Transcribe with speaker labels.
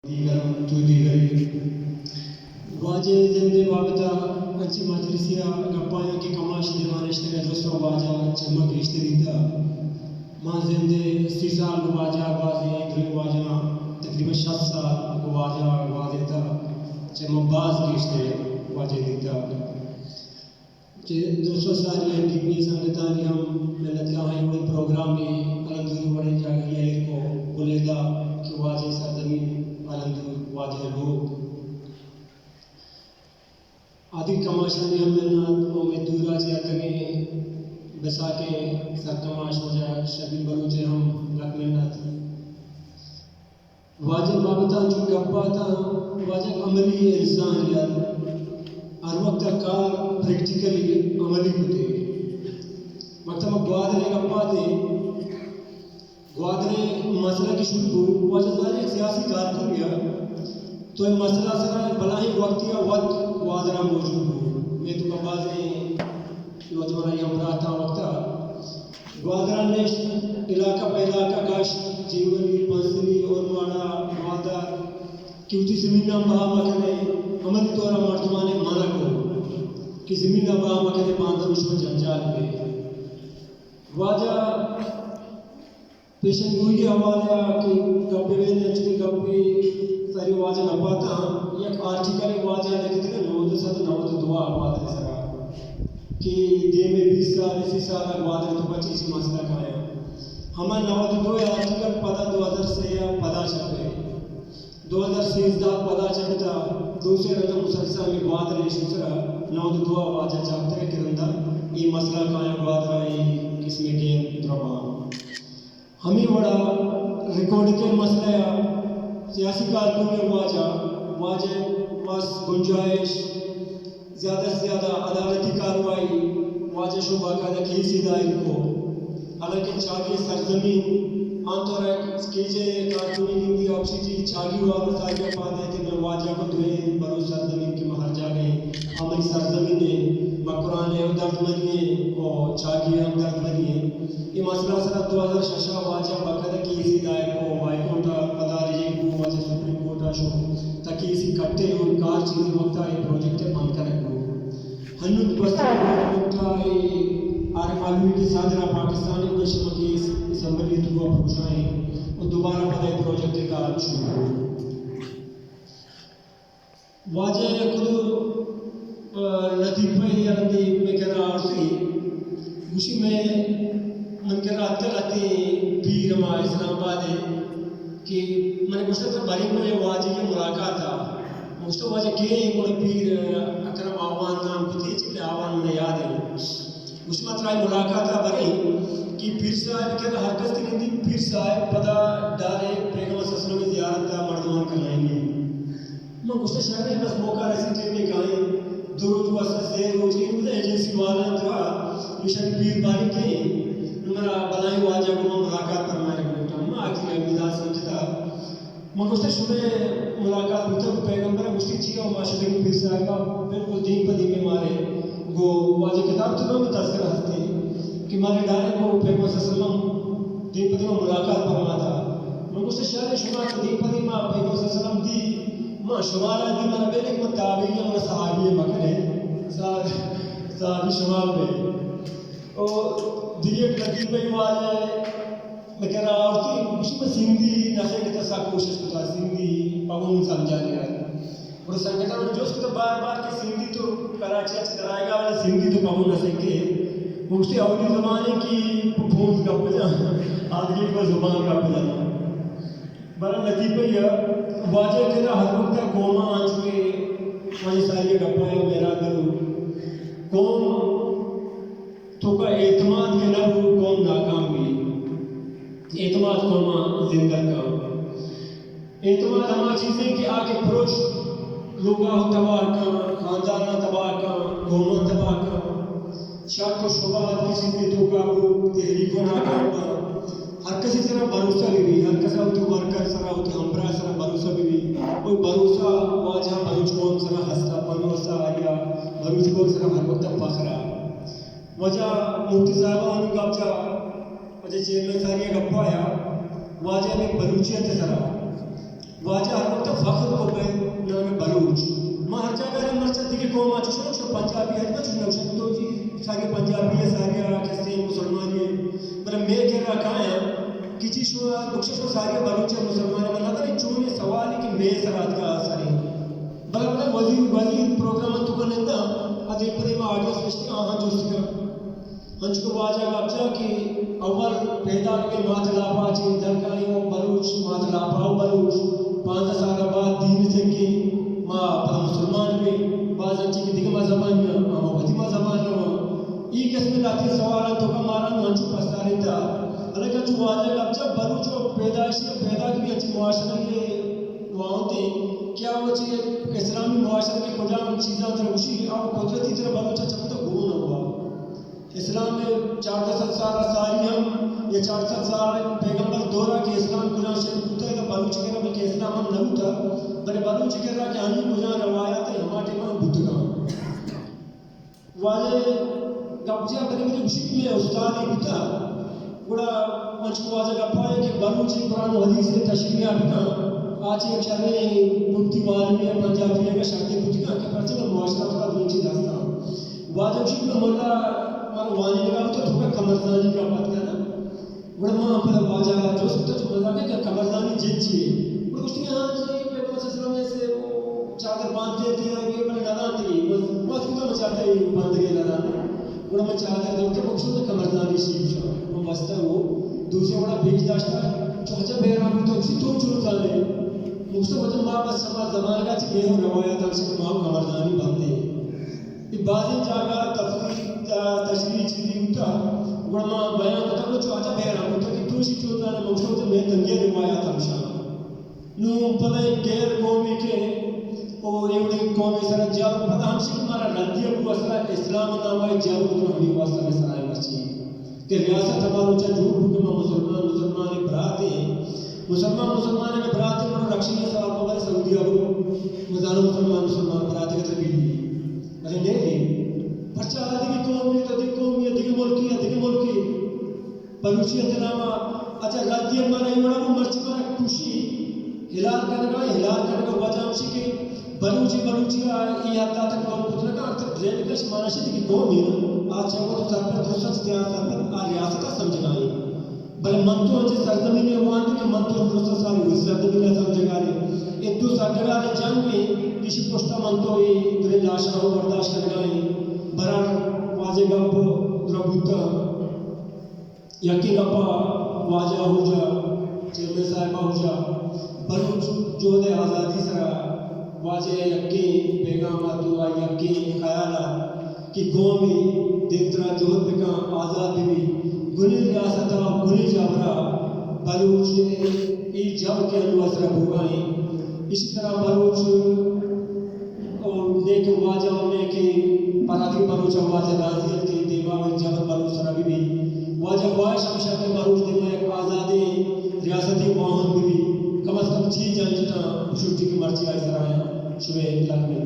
Speaker 1: دیگران تو دیگری واجه زنده بابتا انچی مجلسیا گپایا که کماش دیوانشتگه دوستو واجه چمک اشتریتا ما زنده 30 سال کو واجه بازی دل واجه تقریبا 60 سال کو واجه تا چمک باز گشته واجه دیتا کہ 200 سال ڈی پی سنگتانی ہم ملت کا ہیں وہ پروگرام میں الحمدللہ بڑے جاگیے کو بولے گا کہ واجه سرزمین الحمدللہ واجه لوگ آدھی کماشانی ہم میں دورا چیا کریں بسا کے سر کماش ہو جائے شبیر بلوچے ہم رکھنے نہ تھی واجب بابتا جو گپا تھا واجب عملی انسان یار ہر وقت کار پریکٹیکلی عملی ہوتے مکتب گوادرے گپا تھے گوادرے مسئلہ کی شروع واجب ظاہر ایک سیاسی کارکن گیا تو یہ مسئلہ سرا بلاہی وقتیہ وقت گوادرہ موجود ہو میں تو کبازیں نوجوان یہ امراتا وقتا گوادرہ نے علاقہ پہ علاقہ کاش جیونی پانسنی اور مانا گوادر کیونکہ زمینہ بہا مکنے عملی طورہ مردمانے مانا کو کہ زمینہ بہا مکنے باندر اس کو جنجال پہ واجہ پیشن گوئی حوالہ کہ کبھی میں نے اچھی کبھی ساری واجہ نپاتا یک آرٹیکل واجہ لکھتے ہیں 1992 آباد سرا کہ دے میں 20 سال 30 سال واجہ تو بچی سی مسئلہ کھایا ہمیں 92 آرٹیکل پتا 2003 پتا چھپے 2013 پتا چھپتا دوسرے رقم مسلسل میں واجہ ریشن سرا 92 واجہ چھپتے ہیں کرندہ یہ مسئلہ کھایا واجہ کس میں گیم دربان ہمیں بڑا ریکارڈ کے مسئلہ سیاسی کارکن میں واجہ بس گنجائش زیادہ سے زیادہ عدالتی کاروائی واجہ شعبہ کا کیسی دائر کو حالانکہ چاگی سرزمین عام طور ہے کیجے کارکنی نیندی آپسی جی چاگی والا سائیہ پاتے تھے میں واجہ کو دوئے برو سرزمین کی مہر جا گئے ہماری سرزمین نے مقرآن درد منیے اور چاگی ہم درد منیے یہ مسئلہ سر 2006 واجہ باقاعدہ کیسی دائر کو ہائی کورٹا پداری کو واجہ سپریم کورٹا شو تاکہ اسی کٹے اور کار چیزیں وقتا یہ پروجیکٹ بند کرے گو ہنود بستی پروجیکٹا عارف علوی کے صادرہ پاکستانی کشم کی اسمبلی تو پوچھائیں اور دوبارہ پتہ پروجیکٹ کا شروع واجہ خود لطیفہ یا رندی میں کہہ رہا آرسی گوشی میں من کہہ رہا تلتی پیر ما اسلام آباد ہے کہ میں نے گوشتا تھا باری میں واجہ کی ملاقات تھا گوشتا واجہ کہ ایک پیر اکرم آوان نام کو تھی چکلے آوان میں یاد ہے گوشتا مطلع ملاقات تھا باری کہ پیر صاحب کہہ رہا ہر کس تکندی پیر صاحب پتہ ڈالے پیغمبر صلی اللہ علیہ وسلم میں زیارت تھا مردمان کرائیں گے میں گوشتا شہر میں بس موقع رسی ٹیم میں کہیں دو روز واسطہ سے روز کی مجھے ایجنسی والا تھا مشان پیر باری کے میرا بلائی واجہ کو ملاقات فرمائے گا میں آخری میں مزاج سمجھتا میں گوشتا شروع ملاقات ہوتا ہے پیغمبر گوشتی چیئے اور معاشرے کی پیر صاحب کا بالکل دین پدی میں مارے گو واجہ کتاب تو میں تذکرہ ہستے کہ مارے ڈالے کو پیغمبر صلی اللہ علیہ وسلم دین پدی میں ملاقات فرما تھا میں گوشتا شہر شما دین پدی میں پیغمبر صلی اللہ علیہ وسلم دی ماں شمال آدھی میں بیلے کہ میں تابعی ہوں میں صحابی مکنے صحابی شمال میں اور دیئے قدیم میں واجہ میں کہہ رہا آرتی مجھے میں سندھی نفے کی تسا کوشش کرتا سندھی پاگون سمجھا لیا اور سنگتا میں جو اس کو بار بار کہ سندھی تو کراچی اچھ کرائے گا والا سندھی تو پاگون نہ سکے مجھے اولی زمانے کی پھونس کا پجا آدھی کو زبان کا پجا بڑا لطیفہ یہ واجہ کہہ رہا ہر وقت قومہ آن چکے مجھے ساری گپائیں میرا دل قوم تو کا اعتماد کے نہ ہو قوم ناکام بھی اعتماد قومہ زندہ کا اعتماد ہمارا چیزیں کہ آکے پروش لوگاں تباہ کا خاندانہ تباہ کا قومہ تباہ کا شاک و شبہات کی چیزیں تو کا وہ تحریک و ناکام کا ہر کسی سرا بھروسہ بھی ہر کسی تو ورکر سرا ہوتی ہمراہ سرا بھروسہ بھی کوئی بھروسہ واجہ بھروچ قوم سرا ہستا بھروسہ یا بھروچ قوم سرا ہر وقت فخرہ وجہ مفتی صاحبہ ہونے کا بچہ وجہ چیئر میں ساری گپا آیا واجہ نے بلوچیت سرا واجہ ہر وقت فخر کو بے نام بلوچ ما ہر جگہ مرچا دیگه قوم اچھو شو پنجابی ہے بچ نقشہ تو جی سارے پنجابی ہے سارے کسے مسلمان ہے پر میں کہہ رہا کہاں کسی شو نقشہ شو سارے بلوچ مسلمان ہے مطلب ہے چون سوال ہے کہ میں سرات کا سارے بلا وزیر پروگرام تو کنندا ادے پرے ما آڈیو سسٹم ہاں جو سکا ہنچ کو واجہ گپچا کہ اول پیدا کے مات لاپا چی درکائی وہ بلوچ مات لاپا وہ بلوچ 5 سال بعد دین سے کی ما پر مسلمان بھی بعض انچی کی دیگه مذہبان میں ما وقتی مذہبان رہا ای قسم لاتی سوالا تو کا مارا ہنچو پستاری تا علیکہ جو واجہ گپچا بلوچ و پیدائشی پیدا کی اچھی معاشرہ کے وہاں تے کیا وہ چیز اسلامی معاشرے کے کجام چیزاں تر خوشی اور قدرتی طرح بلوچا چکتا گون ہوا اسلام میں 400 سال ساری ہم یہ 400 سال پیغمبر دورہ کہ اسلام قرآن شریف ہوتا ہے کہ بلوچ کہہ رہا بلکہ اسلام ہم نہ ہوتا بلکہ بلوچ کہہ رہا کہ ہمیں قرآن روایات ہے ہمارے ٹیمان بھتگاں والے گپجہ بلکہ مجھے خوشی میں استاد ہی ہوتا بڑا منچ کو واجہ گپا ہے کہ بلوچی قرآن و حدیث سے تشریح آبکاں آج ایک شرح مبتی والمی ہے پنجابی ہے کہ شرطی بھتگاں کہ پرچے میں معاشرہ فرا دونچی داستا واجہ خوشی میں مولا مارا وانی لگا تو تھوڑا کمرزانی کا بات کرنا بڑا ماں پر واجہ جو سکتا جو مزاق ہے کہ کمرزانی جن چیئے بڑا کچھ نہیں ہاں جی پیغمبر صلی اللہ علیہ وسلم نے سے وہ چادر باندھتے تھے یہ بڑے نادان تھی بہت کتا مچاہتا ہے باندھ گئے نادان بڑا میں چادر دلتے مقصود ہے کمرزانی شیف شاہ وہ بستا وہ دوسرے بڑا بیج داشتا جو حجب بیرام تو اسی تو چون سالے مقصود وجہ ماں بس سما زمان کا چکے ہو روایت ہم سے ماں کمرزانی باندھتے ہیں بعضی جاگہ تفریح تشریح چیزی ہوتا ورما بیان کرتا ہے جو آجا بیرام ہوتا کہ توشی چوتا ہے مقصود ہے میں تنگی روایات ہمشاہ نو پتہ غیر قومی کے اور ایوڑی قومی سر جاو پتہ ہمشی ہمارا ردیہ کو اثر اسلام نامائی جاو تو ہمیں واسطہ میں سرائے بچی کہ ریاست ہمارا چاہ جھوٹ بکما مسلمان براتے ہیں مسلمان کے براتے پر رکشی ہے سوال پاپا سعودی ابرو مزارو مسلمان براتے کے تربیل دی مجھے نہیں دی پرچہ دیگی قومی دیگی ملکی بلوچیت نامہ اچھا غلطی ہمارا ایوڑا وہ مرچی مارا خوشی ہلال کرنے کا وجہ ہمشی کہ بلوچی ای حتا تک قوم کتنا کا ارتر ڈریب کا شمانہ شدی کی قومی ہے آج چاہو تو سر پر درست استعار سر پر آ ریاستہ سمجھگائی بلے من تو انچے سرزمین ہے وہاں کہ من تو درست ساری ہوئی سرزمین ہے سمجھگائی ایک دو سرگانے جنگ میں کسی پشتا من تو یہ درے لاشا ہو برداشت کرگائی برار واجہ گپ دربوتا یکی گپا واجہ ہو جا چیرمن صاحبہ ہو جا بلوچ جو دے آزادی سرا واجہ یکی پیغاماتو یکی خیالا کہ قومی دیکھترا جوہر بکا آزاد بھی گنی ریاستہ گنی جابرا بلوچ ای جب کے انو اثر بھوگائیں اسی طرح بلوچ اور نیک واجہ اور نیک پرادری بلوچ واجہ رازیت کے دیما و جبر بلوچ سرا بھی واجہ خواہش ہمشہ کے بلوچ دیما ایک آزادی ریاستی واہن بھی کم از کم چیز جانچتا چھوٹی کی مرچی آئی سرائیں شوئے لگ میں